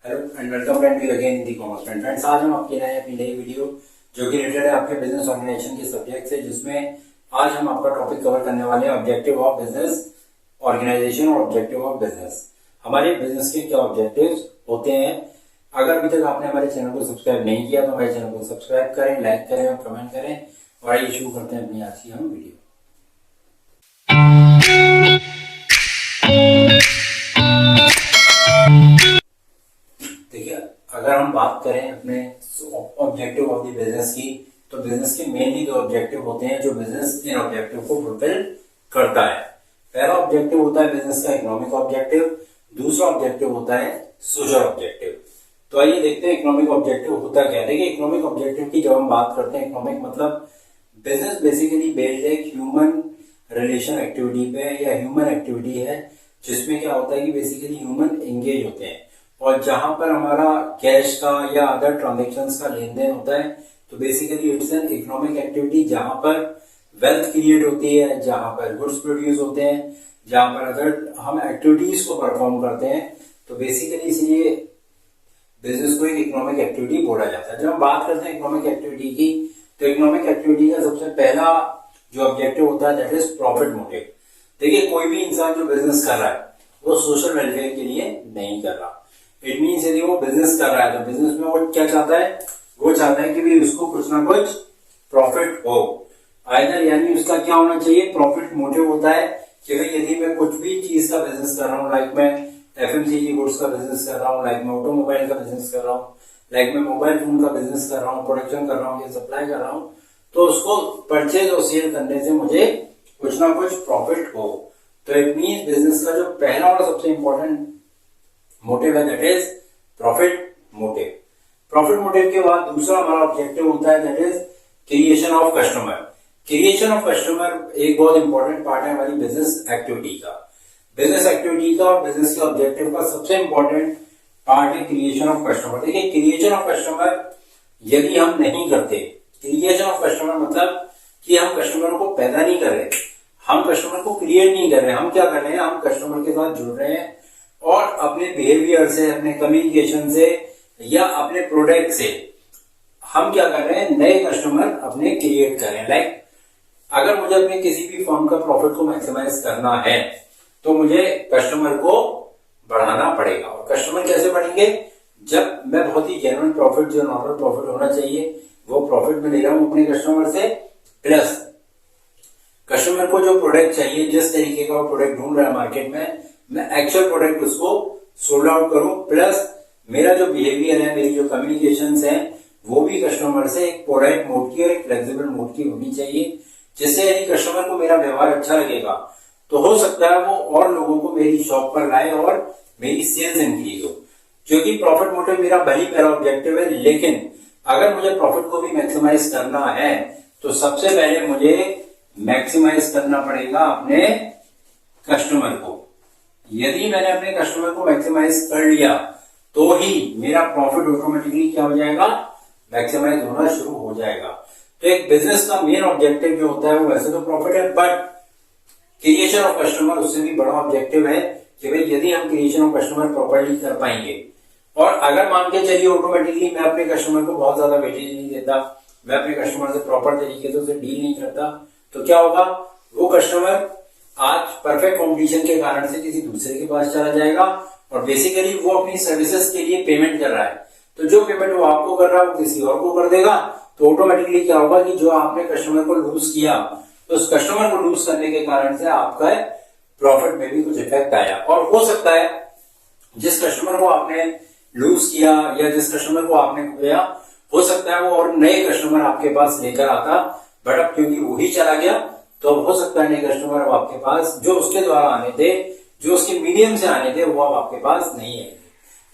Hello and welcome friend you again in the commerce friends. आज हम आपके लिए अपनी नई वीडियो जो कि रिलेटेड है आपके बिजनेस ऑर्गेनाइजेशन के सब्जेक्ट से, जिसमें आज हम आपका टॉपिक कवर करने वाले हैं ऑब्जेक्टिव ऑफ बिजनेस ऑर्गेनाइजेशन और ऑब्जेक्टिव ऑफ बिजनेस। हमारे बिजनेस के क्या ऑब्जेक्टिव्स होते हैं। अगर अभी तक आपने हमारे चैनल को सब्सक्राइब नहीं किया तो हमारे चैनल को सब्सक्राइब करें, लाइक करें और कमेंट करें। और आइए शुरू करते हैं अपनी आज की हम वीडियो। देखिए, अगर हम बात करें अपने ऑब्जेक्टिव ऑफ द बिजनेस की, तो बिजनेस के मेनली दो ऑब्जेक्टिव होते हैं जो बिजनेस इन ऑब्जेक्टिव को फुलफिल करता है। पहला ऑब्जेक्टिव होता है बिजनेस का इकोनॉमिक ऑब्जेक्टिव, दूसरा ऑब्जेक्टिव होता है सोशल ऑब्जेक्टिव। तो आइए देखते हैं इकोनॉमिक ऑब्जेक्टिव होता क्या है। देखिए, इकोनॉमिक ऑब्जेक्टिव की जब हम बात करते हैं, इकोनॉमिक मतलब बिजनेस बेसिकली बेस्ड एक ह्यूमन रिलेशन एक्टिविटी पे या ह्यूमन एक्टिविटी है, जिसमें क्या होता है कि बेसिकली ह्यूमन एंगेज होते हैं और जहां पर हमारा कैश का या अदर ट्रांजेक्शन्स का लेन देन होता है। तो basically it's an economic activity जहां पर वेल्थ क्रिएट होती है, जहां पर गुड्स प्रोड्यूस होते हैं, जहां पर अगर हम एक्टिविटीज को परफॉर्म करते हैं। तो बेसिकली इसलिए बिजनेस को एक इकोनॉमिक एक्टिविटी बोला जाता है। जब हम बात करते हैं इकोनॉमिक एक्टिविटी की, तो इकोनॉमिक एक्टिविटी का सबसे पहला जो ऑब्जेक्टिव होता है दैट इज प्रॉफिट मोटिव। देखिए, कोई भी इंसान जो बिजनेस कर रहा है वो सोशल वेलफेयर के लिए नहीं कर रहा। इट मीन्स यदि वो बिजनेस कर रहा है तो बिजनेस में वो क्या चाहता है, वो चाहता है कि भाई उसको कुछ ना कुछ प्रॉफिट हो। आइदर यानी उसका क्या होना चाहिए, प्रॉफिट मोटिव होता है कि भाई यदि मैं कुछ भी चीज का बिजनेस कर रहा हूँ, लाइक मैं एफएमसीजी गुड्स का बिजनेस कर रहा हूँ, लाइक मैं ऑटोमोबाइल का बिजनेस कर रहा हूँ, लाइक मैं मोबाइल फोन का बिजनेस कर रहा हूँ, प्रोडक्शन कर रहा हूँ या सप्लाई कर रहा हूँ, तो उसको परचेज और सेल करने से मुझे कुछ ना कुछ प्रॉफिट हो। तो इट मीन्स बिजनेस का जो पहला और सबसे इंपॉर्टेंट मोटिव है that is profit motive. Profit motive के बाद दूसरा हमारा ऑब्जेक्टिव होता है that is creation of customer. Creation of customer एक बहुत इंपॉर्टेंट पार्ट है हमारी बिजनेस एक्टिविटी का। बिजनेस एक्टिविटी का और बिजनेस के ऑब्जेक्टिव का सबसे इंपॉर्टेंट पार्ट है क्रिएशन ऑफ कस्टमर। देखिए, क्रिएशन ऑफ कस्टमर यदि हम नहीं करते, क्रिएशन ऑफ कस्टमर मतलब कि हम कस्टमर को पैदा नहीं कर रहे, हम कस्टमर को क्रिएट नहीं कर रहे, हम क्या कर रहे हैं, हम कस्टमर के साथ जुड़ रहे हैं और अपने बिहेवियर से, अपने कम्युनिकेशन से या अपने प्रोडक्ट से हम क्या कर रहे हैं, नए कस्टमर अपने क्रिएट कर रहे हैं। लाइक अगर मुझे अपने किसी भी फर्म का प्रॉफिट को मैक्सिमाइज करना है तो मुझे कस्टमर को बढ़ाना पड़ेगा। और कस्टमर कैसे बढ़ेंगे, जब मैं बहुत ही जेन्युइन प्रॉफिट, जो नॉर्मल प्रॉफिट होना चाहिए वो प्रॉफिट में ले रहा हूं अपने कस्टमर से, प्लस कस्टमर को जो प्रोडक्ट चाहिए, जिस तरीके का वो प्रोडक्ट ढूंढ रहा है मार्केट में, मैं एक्चुअल प्रोडक्ट उसको सोल्ड आउट करूं, प्लस मेरा जो बिहेवियर है, मेरी जो कम्युनिकेशंस है, वो भी कस्टमर से एक पोलाइट मोड की और एक फ्लेक्सिबल मोड की होनी चाहिए, जिससे यदि कस्टमर को मेरा व्यवहार अच्छा लगेगा तो हो सकता है वो और लोगों को मेरी शॉप पर लाए और मेरी सेल्स इंक्रीज हो। क्योंकि प्रॉफिट मोटिव मेरा भली पहला ऑब्जेक्टिव है, लेकिन अगर मुझे प्रॉफिट को भी मैक्सिमाइज करना है तो सबसे पहले मुझे मैक्सिमाइज करना पड़ेगा अपने कस्टमर को। यदि मैंने अपने कस्टमर को मैक्सिमाइज कर लिया तो ही मेरा प्रॉफिट ऑटोमेटिकली क्या हो जाएगा, मैक्सिमाइज होना शुरू हो जाएगा। तो एक बिजनेस का मेन ऑब्जेक्टिव जो होता है वो वैसे तो प्रॉफिट है, बट क्रिएशन ऑफ कस्टमर उससे भी बड़ा ऑब्जेक्टिव है कि भाई यदि हम क्रिएशन ऑफ कस्टमर प्रॉपरली कर पाएंगे और अगर मान के चलिए ऑटोमेटिकली मैं अपने कस्टमर को बहुत ज्यादा वेटेज नहीं देता, मैं अपने कस्टमर से प्रॉपर तरीके से उसे डील नहीं करता, तो क्या होगा, वो कस्टमर आज परफेक्ट कॉम्पिटिशन के कारण से किसी दूसरे के पास चला जाएगा और बेसिकली वो अपनी सर्विसेज के लिए पेमेंट कर रहा है। तो जो पेमेंट वो आपको कर रहा है वो किसी और को कर देगा, तो ऑटोमेटिकली क्या होगा कि जो आपने कस्टमर को लूज किया, तो उस कस्टमर को लूज करने के कारण से आपका प्रॉफिट में भी कुछ इफेक्ट आया। और हो सकता है जिस कस्टमर को आपने लूज किया या जिस कस्टमर को आपने खोया, हो सकता है वो और नए कस्टमर आपके पास लेकर आता, बट अब क्योंकि वो ही चला गया तो अब हो सकता है नए कस्टमर अब आपके पास जो उसके द्वारा आने थे, जो उसके मीडियम से आने थे, वो अब आपके पास नहीं आएंगे।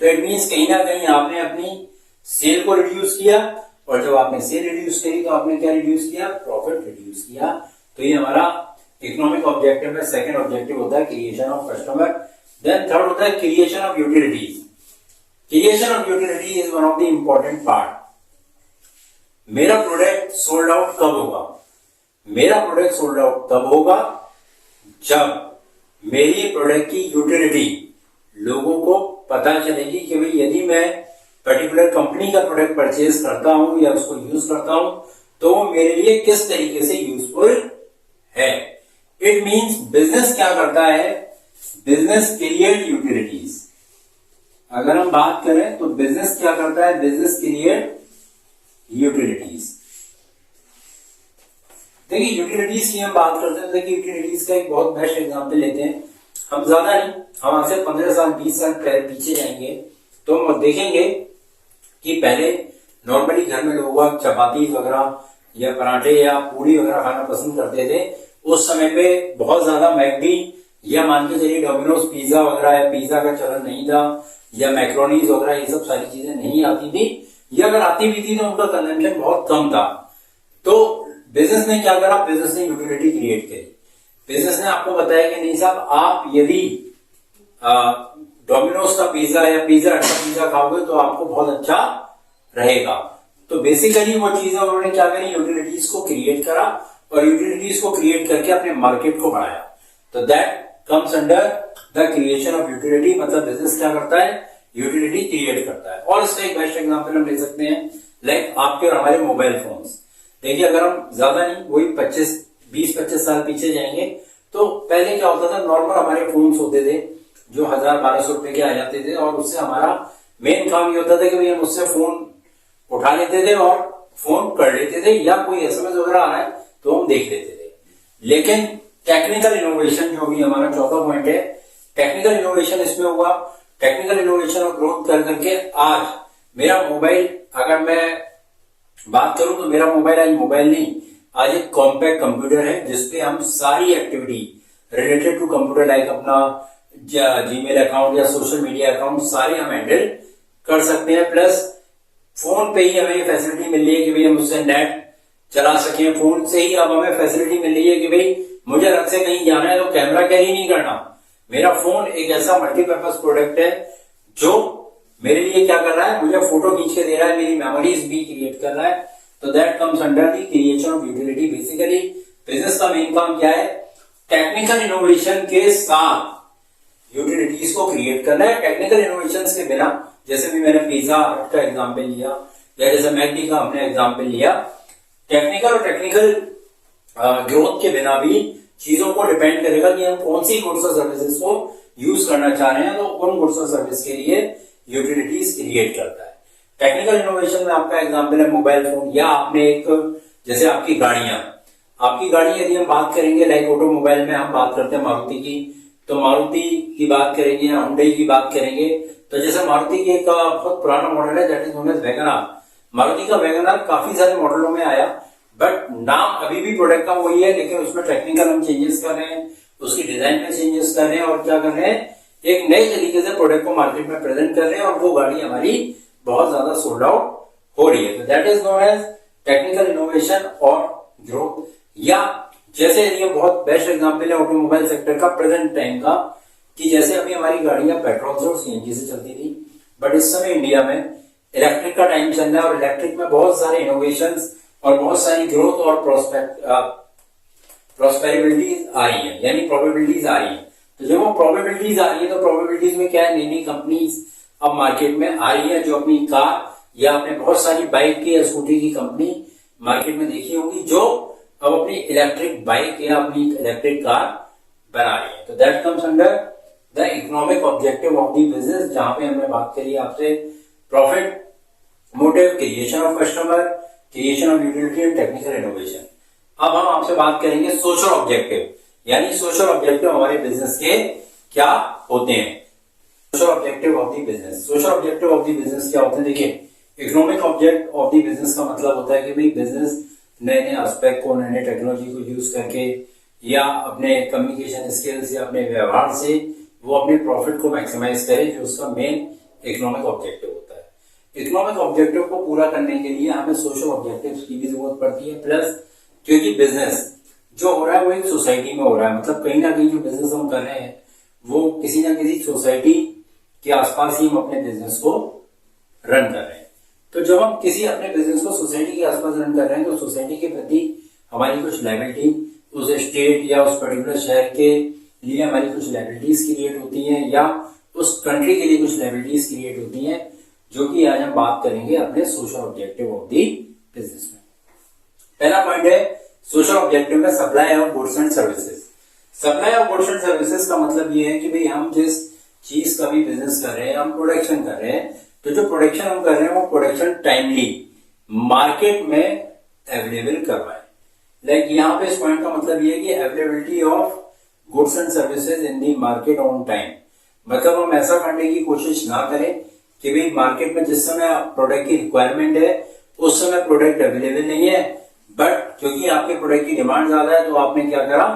तो इट मीन्स कहीं ना कहीं आपने अपनी सेल को रिड्यूस किया और जब आपने सेल रिड्यूस करी तो आपने क्या रिड्यूस किया, प्रॉफिट रिड्यूस किया। तो ये हमारा इकोनॉमिक ऑब्जेक्टिव में सेकंड ऑब्जेक्टिव होता है creation of customer. Then third होता है creation of utilities. Creation of utility is one of the important part. मेरा प्रोडक्ट सोल्ड आउट कब होगा, मेरा प्रोडक्ट सोल्ड आउट तब होगा जब मेरी प्रोडक्ट की यूटिलिटी लोगों को पता चलेगी कि भाई यदि मैं पर्टिकुलर कंपनी का प्रोडक्ट परचेज करता हूं या उसको यूज करता हूं तो वो मेरे लिए किस तरीके से यूजफुल है। इट मींस बिजनेस क्या करता है, बिजनेस क्रिएट यूटिलिटीज। अगर हम बात करें तो बिजनेस क्या करता है, बिजनेस क्रिएट यूटिलिटीज। देखिए यूटिलिटीज की हम बात करते हैं, देखिए यूटिलिटीज का एक बहुत बेस्ट एग्जांपल लेते हैं। हम ज्यादा नहीं, हम आज से 15 साल 20 साल पीछे जाएंगे तो हम देखेंगे कि पहले नॉर्मली घर में लोग चपाती वगैरह या पराठे या पूरी वगैरह खाना पसंद करते थे। उस समय पे बहुत ज्यादा मैकडी या मान के चलिए डोमिनोज पिज्जा वगैरह या पिज्जा का चलन नहीं था, या मैक्रोनीज वगैरह ये सब सारी चीजें नहीं आती थी, या अगर आती भी थी तो उनका कंजम्पशन बहुत कम था। तो बिजनेस ने क्या करा, बिजनेस ने यूटिलिटी क्रिएट करी। बिजनेस ने आपको बताया कि नहीं साहब, आप यदि डोमिनोज का पिज्जा या पिज्जा हट का पिज्जा खाओगे तो आपको बहुत अच्छा रहेगा। तो बेसिकली वो चीजें उन्होंने क्या करी, यूटिलिटीज को क्रिएट करा और यूटिलिटीज को क्रिएट करके अपने मार्केट को बढ़ाया। तो that comes under the creation of utility. मतलब बिजनेस क्या करता है, यूटिलिटी क्रिएट करता है। और इसका एक बेस्ट एग्जांपल हम ले सकते हैं, लाइक आपके और हमारे मोबाइल फोन्स। देखिए अगर हम ज्यादा नहीं, वही 20-25 साल पीछे जाएंगे तो पहले क्या होता था, नॉर्मल हमारे फोन्स होते थे जो 1000-1200 रुपए के आ जाते थे, और उससे हमारा मेन काम ये होता था कि भाई हम उससे फोन उठा लेते थे और फोन कर लेते थे, या कोई एसएमएस वगैरह आ रहा है तो हम देख लेते थे। लेकिन टेक्निकल इनोवेशन जो भी हमारा चौथा पॉइंट है, टेक्निकल इनोवेशन इसमें हुआ। टेक्निकल इनोवेशन और ग्रोथ कर करके आज मेरा मोबाइल, अगर मैं बात करूं तो मेरा मोबाइल आज मोबाइल नहीं, आज एक कॉम्पैक्ट कंप्यूटर है जिसपे हम सारी activity related to computer, like अपना जीमेल अकाउंट या सोशल मीडिया अकाउंट सारे हम हैंडल कर सकते हैं। प्लस फोन पे ही हमें फैसिलिटी मिल रही है कि भाई हम उससे नेट चला सके। फोन से ही अब हमें फैसिलिटी मिल रही है कि भाई मुझे अलग से कहीं जाना है तो कैमरा कैरी नहीं करना। मेरा फोन एक ऐसा मल्टीपर्पज प्रोडक्ट है जो मेरे लिए क्या कर रहा है, मुझे फोटो खींच के दे रहा है, मेरी मेमोरीज भी क्रिएट कर रहा है। तो that comes under the creation of utility. Basically business का मेन काम क्या है, टेक्निकल इनोवेशन के साथ यूटिलिटीज को क्रिएट करना है। टेक्निकल इनोवेशन के बिना, जैसे भी मैंने पिज्जा हट का एग्जाम्पल लिया या जैसे मैकडी का हमने एग्जाम्पल लिया, टेक्निकल और टेक्निकल ग्रोथ के बिना भी चीजों को डिपेंड करेगा कि हम कौन सी गुड्स और सर्विसेज को यूज करना चाह रहे हैं, तो उन गुड्स और सर्विस के लिए यूटिलिटीज क्रिएट करता है। टेक्निकल इनोवेशन में आपका एग्जाम्पल है मोबाइल फोन, या आपने एक जैसे आपकी गाड़ी यदि हम बात करेंगे, लाइक ऑटोमोबाइल में हम बात करते हैं मारुति की, तो मारुति की बात करेंगे या हुंडई की बात करेंगे। तो जैसे मारुति की एक बहुत पुराना मॉडल है that is known as WagonR. Maruti का वैगनआर काफी सारे मॉडलों में आया, बट नाम अभी भी प्रोडक्ट का वही है, लेकिन उसमें टेक्निकल हम चेंजेस कर रहे हैं, उसकी डिजाइन में चेंजेस कर रहे हैं, और क्या कर रहे हैं, एक नए तरीके से प्रोडक्ट को मार्केट में प्रेजेंट कर रहे हैं, और वो गाड़ी हमारी बहुत ज्यादा सोल्ड आउट हो रही है। तो that is known as technical innovation और ग्रोथ। या जैसे ये बहुत बेस्ट एग्जांपल है ऑटोमोबाइल सेक्टर का प्रेजेंट टाइम का, कि जैसे अभी हमारी गाड़ियां पेट्रोल से और सीएनजी से चलती थी, बट इस समय इंडिया में इलेक्ट्रिक का टाइम चल रहा है, और इलेक्ट्रिक में बहुत सारे इनोवेशंस और बहुत सारी ग्रोथ और प्रॉस्पेरिबिलिटीज आ रही है, यानी प्रोबेबिलिटीज आ रही है। तो जब वो प्रोबेबिलिटीज आ रही है तो प्रोबेबिलिटीज में क्या है, नई नई कंपनीज अब मार्केट में आ रही है, जो अपनी कार या आपने बहुत सारी बाइक की या स्कूटी की कंपनी मार्केट में देखी होगी, जो अब अपनी इलेक्ट्रिक बाइक या अपनी इलेक्ट्रिक कार बना रही है। तो that comes under the economic objective of the business, जहां पे हमने बात करी आपसे profit motive, creation of customer, creation of utility and technical innovation. अब हम आपसे बात करेंगे सोशल ऑब्जेक्टिव, यानी सोशल ऑब्जेक्टिव हमारे बिजनेस के क्या होते हैं। Social objective of the business, social objective of the business क्या होते हैं, देखिए economic object of the business का मतलब होता है कि भाई बिजनेस नए नए एस्पेक्ट को, नए नए टेक्नोलॉजी को यूज करके या अपने कम्युनिकेशन स्किल्स या अपने व्यवहार से वो अपने प्रॉफिट को मैक्सिमाइज करे, जो उसका मेन इकोनॉमिक ऑब्जेक्टिव होता है। इकोनॉमिक ऑब्जेक्टिव को पूरा करने के लिए हमें सोशल ऑब्जेक्टिव्स की भी जरूरत पड़ती है। प्लस क्योंकि बिजनेस जो हो रहा है वो एक सोसाइटी में हो रहा है, मतलब कहीं ना कहीं जो बिजनेस हम कर रहे हैं वो किसी ना किसी सोसाइटी के आसपास ही हम अपने बिजनेस को रन कर रहे हैं। तो जब हम किसी अपने बिजनेस को सोसाइटी के आसपास रन कर रहे हैं तो सोसाइटी के प्रति हमारी कुछ लायबिलिटी, उस स्टेट या उस पर्टिकुलर शहर के लिए हमारी कुछ लायबिलिटीज क्रिएट होती हैं, या उस कंट्री के लिए कुछ लायबिलिटीज क्रिएट होती हैं, जो कि आज हम बात करेंगे अपने social objective of the business में। पहला पॉइंट है सोशल ऑब्जेक्टिव में supply of goods and services. Supply of goods and services का मतलब ये है कि भाई हम जिस चीज का भी बिजनेस कर रहे हैं, हम प्रोडक्शन कर रहे हैं, तो जो प्रोडक्शन हम कर रहे हैं वो प्रोडक्शन टाइमली मार्केट में अवेलेबल करवाए। लाइक यहाँ पे इस पॉइंट का मतलब ये है कि availability of goods and services in the market on time. मतलब हम ऐसा करने की कोशिश ना करें कि भाई मार्केट में जिस समय प्रोडक्ट की रिक्वायरमेंट है उस समय प्रोडक्ट अवेलेबल नहीं है, बट क्योंकि आपके प्रोडक्ट की डिमांड ज्यादा है तो आपने क्या करा,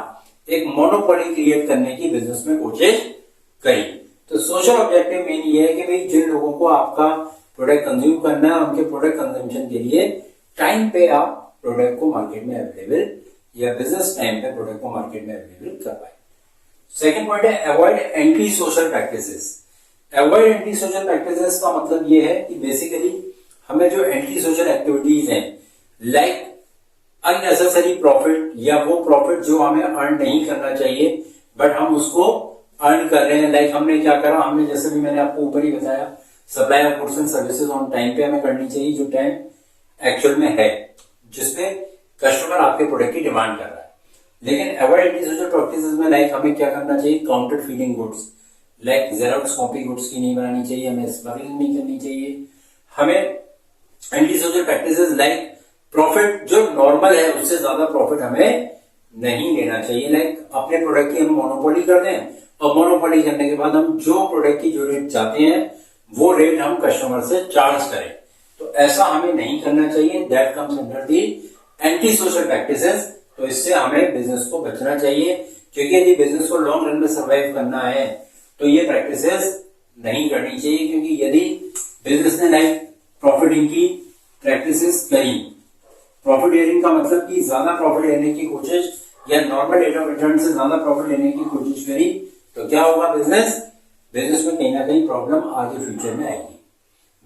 एक मोनोपोली क्रिएट करने की बिजनेस में कोशिश करी। तो सोशल ऑब्जेक्टिव मेन ये है कि भाई जिन लोगों को आपका प्रोडक्ट कंज्यूम करना है उनके प्रोडक्ट कंजम्पशन के लिए टाइम पे आप प्रोडक्ट को मार्केट में अवेलेबल या बिजनेस टाइम पे प्रोडक्ट को मार्केट में अवेलेबल करवाए। सेकेंड पॉइंट है avoid anti social practices. Avoid anti social practices का मतलब ये है कि बेसिकली हमें जो एंटी सोशल एक्टिविटीज हैं, लाइक अननेसेसरी प्रॉफिट या वो प्रॉफिट जो हमें अर्न नहीं करना चाहिए बट हम उसको अर्न कर रहे हैं। लाइक हमने क्या करा, हमने जैसे भी मैंने आपको ऊपर ही बताया, supply of goods and services on time पे हमें करनी चाहिए जो टाइम एक्चुअल में है, जिसपे कस्टमर आपके प्रोडक्ट की डिमांड कर रहा है। लेकिन अवॉइड एंटी सोशल प्रैक्टिसेस में लाइक हमें क्या करना चाहिए, counter feeling goods, like xerox copy goods की नहीं बनानी चाहिए, हमें स्मगलिंग नहीं करनी चाहिए। हमें anti social practices like profit जो नॉर्मल है उससे ज्यादा प्रॉफिट हमें नहीं लेना चाहिए। लाइक अपने प्रोडक्ट की हम मोनोपोली कर दें और मोनोपोली करने के बाद हम जो प्रोडक्ट की जो रेट चाहते हैं वो रेट हम कस्टमर से चार्ज करें, तो ऐसा हमें नहीं करना चाहिए। That comes under the anti social practices. तो इससे हमें बिजनेस को बचना चाहिए, क्योंकि यदि बिजनेस को लॉन्ग रन में सर्वाइव करना है तो ये प्रैक्टिसेस नहीं करनी चाहिए। क्योंकि यदि बिजनेस ने लाइक प्रॉफिटिंग की प्रैक्टिसेस करी, प्रॉफिट एयरिंग का मतलब कि ज्यादा प्रॉफिट लेने की कोशिश या नॉर्मल रेट ऑफ रिटर्न से ज्यादा प्रॉफिट लेने की कोशिश करी, तो क्या होगा, बिजनेस में कहीं ना कहीं प्रॉब्लम आगे फ्यूचर में आएगी।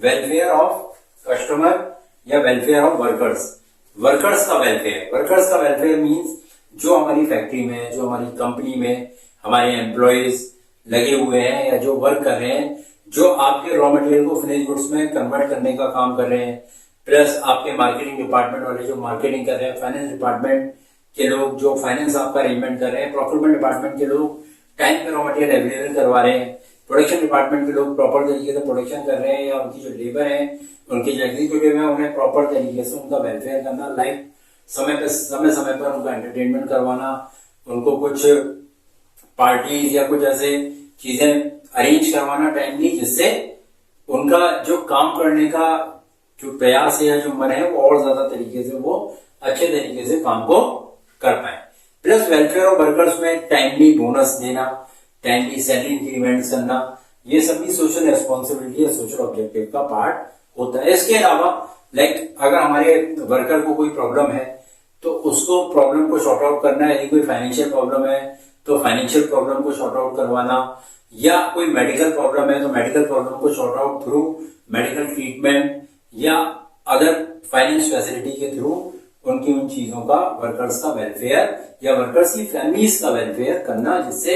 वेलफेयर ऑफ कस्टमर या वेलफेयर ऑफ वर्कर्स। वर्कर्स का वेलफेयर मीन्स जो हमारी फैक्ट्री में, जो हमारी कंपनी में हमारे एम्प्लॉयज लगे हुए हैं या जो वर्क कर रहे हैं, जो आपके रॉ मटेरियल को फिनिश गुड्स में कन्वर्ट करने का काम कर रहे हैं, प्लस आपके मार्केटिंग डिपार्टमेंट वाले जो मार्केटिंग कर रहे हैं, फाइनेंस डिपार्टमेंट के लोग जो फाइनेंस आपका अरेंजमेंट कर रहे हैं, प्रोक्योरमेंट डिपार्टमेंट के लोग टाइम पे रॉ मटेरियल अवेलेबल करवा रहे हैं, प्रोडक्शन डिपार्टमेंट के लोग प्रॉपर तरीके से प्रोडक्शन कर रहे हैं, या उनकी जो लेबर है, उनके जो एग्जीक्यूटिव है, उन्हें प्रॉपर तरीके से उनका वेलफेयर करना, लाइक समय पर उनका एंटरटेनमेंट करवाना, उनको कुछ पार्टीज या कुछ ऐसे चीजें अरेंज करवाना टाइमली, जिससे उनका जो काम करने का जो प्रयास है या जो मन है वो और ज्यादा तरीके से वो अच्छे तरीके से काम को कर पाए। प्लस वेलफेयर ऑफ वर्कर्स में टाइमली बोनस देना, टाइमली सैलरी इंक्रीमेंट करना, ये सभी सोशल रेस्पॉन्सिबिलिटी या सोशल ऑब्जेक्टिव का पार्ट होता है। इसके अलावा लाइक अगर हमारे वर्कर को कोई प्रॉब्लम है तो उसको प्रॉब्लम को सॉर्ट आउट करना है। यदि कोई फाइनेंशियल प्रॉब्लम है तो फाइनेंशियल प्रॉब्लम को सॉर्ट आउट करवाना, या कोई मेडिकल प्रॉब्लम है तो मेडिकल प्रॉब्लम को sort out through medical treatment या अदर फाइनेंस फैसिलिटी के थ्रू उनकी उन चीजों का, वर्कर्स का वेलफेयर या वर्कर्स की फैमिलीज का वेलफेयर करना, जिससे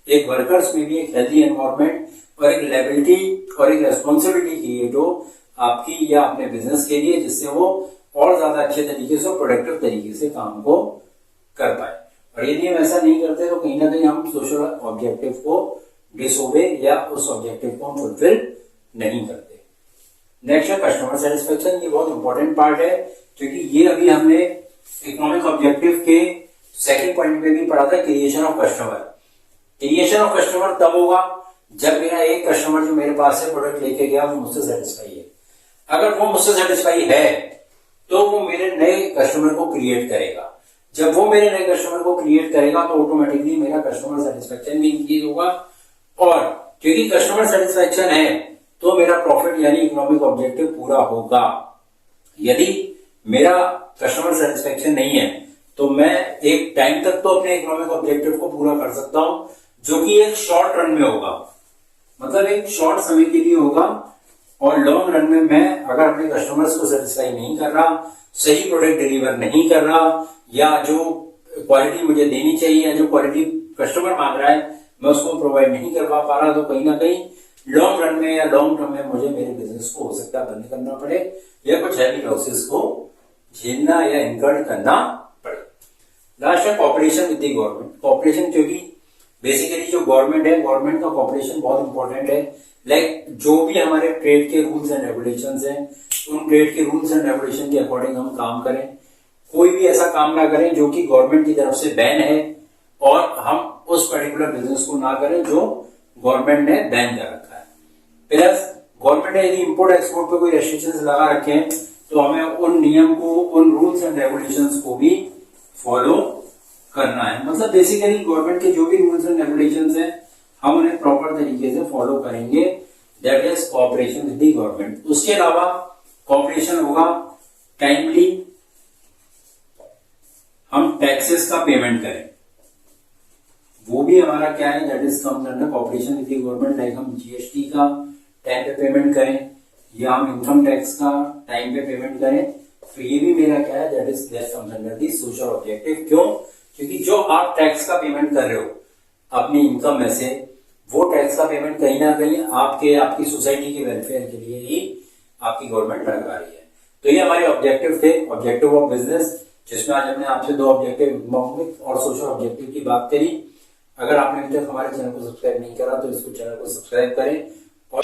एक वर्कर्स में भी एक हेल्दी एनवायरनमेंट और एक लायबिलिटी और एक रेस्पॉन्सिबिलिटी क्रिएट हो आपकी या अपने बिजनेस के लिए, जिससे वो और ज्यादा अच्छे तरीके से, प्रोडक्टिव तरीके से काम को कर पाए। और यदि हम ऐसा नहीं करते तो कहीं ना कहीं हम सोशल ऑब्जेक्टिव को डिसओबे या उस ऑब्जेक्टिव को हम फुलफिल नहीं करते। नेक्स्ट है कस्टमर सेटिस्फेक्शन। ये बहुत इंपॉर्टेंट पार्ट है, क्योंकि ये अभी हमने इकोनॉमिक ऑब्जेक्टिव के सेकंड पॉइंट पे भी पढ़ा था, creation of customer. Creation of customer तब होगा जब मेरा एक कस्टमर जो मेरे पास से प्रोडक्ट लेके गया वो मुझसे सेटिस्फाई है। अगर वो मुझसे सेटिस्फाई है तो वो मेरे नए कस्टमर को क्रिएट करेगा। जब वो मेरे नए कस्टमर को क्रिएट करेगा तो ऑटोमेटिकली मेरा कस्टमर सेटिस्फेक्शन भी इंक्रीज होगा, और क्योंकि कस्टमर सेटिस्फेक्शन है तो मेरा प्रॉफिट यानी इकोनॉमिक ऑब्जेक्टिव पूरा होगा। यदि मेरा कस्टमर सेटिस्फेक्शन नहीं है तो मैं एक टाइम तक तो अपने इकोनॉमिक ऑब्जेक्टिव को पूरा कर सकता हूं, जो कि एक शॉर्ट रन में होगा, मतलब एक शॉर्ट समय के लिए होगा, और लॉन्ग रन में मैं अगर अपने कस्टमर्स को सेटिस्फाई नहीं कर रहा, सही प्रोडक्ट डिलीवर नहीं कर रहा, या जो क्वालिटी मुझे देनी चाहिए या जो क्वालिटी कस्टमर मांग रहा है मैं उसको प्रोवाइड नहीं कर पा रहा, तो कहीं ना कहीं लॉन्ग रन में या लॉन्ग टर्म में मुझे मेरे बिजनेस को हो सकता है बंद करना पड़े या कुछ हैवी लॉसेस को झेलना या इनकर्ड करना पड़े। लास्ट है cooperation with the government. Cooperation, क्योंकि बेसिकली जो गवर्नमेंट है, गवर्नमेंट का कॉपरेशन बहुत इंपॉर्टेंट है। लाइक जो भी हमारे ट्रेड के रूल्स एंड रेगुलेशंस हैं, उन ट्रेड के रूल्स एंड रेगुलेशन के अकॉर्डिंग हम काम करें। कोई भी ऐसा काम ना करें जो कि गवर्नमेंट की तरफ से बैन है, और हम उस पर्टिकुलर बिजनेस को ना करें जो गवर्नमेंट ने बैन कर रखा है। प्लस गवर्नमेंट ने यदि इंपोर्ट एक्सपोर्ट पे कोई रेस्ट्रिक्शंस लगा रखे हैं तो हमें उन नियम को, उन रूल्स एंड रेगुलेशंस को भी फॉलो करना है। मतलब बेसिकली गवर्नमेंट के जो भी रूल्स एंड रेगुलेशंस हैं हम उन्हें प्रॉपर तरीके से फॉलो करेंगे। That is cooperation with the government. उसके अलावा कोऑपरेशन होगा टाइमली हम टैक्सेस का पेमेंट करें, वो भी हमारा क्या है, that is comes under cooperation with the government. Like हम जीएसटी का टाइम पे पेमेंट करें या हम इनकम टैक्स का टाइम पे पेमेंट करें, तो ये भी मेरा क्या है, that is comes under the social objective. क्यों? क्योंकि जो आप टैक्स का पेमेंट कर रहे हो अपनी इनकम में से, वो टैक्स का पेमेंट कहीं ना कहीं आपकी सोसाइटी के वेलफेयर के लिए ही आपकी गवर्नमेंट लगा रही है। तो ये हमारे ऑब्जेक्टिव थे, ऑब्जेक्टिव ऑफ बिजनेस, जिसमें आज हमने आपसे 2 ऑब्जेक्टिव, इकोनॉमिक और सोशल ऑब्जेक्टिव की बात करी। अगर आपने अभी तक हमारे चैनल को सब्सक्राइब नहीं करा तो इसको चैनल को सब्सक्राइब करें और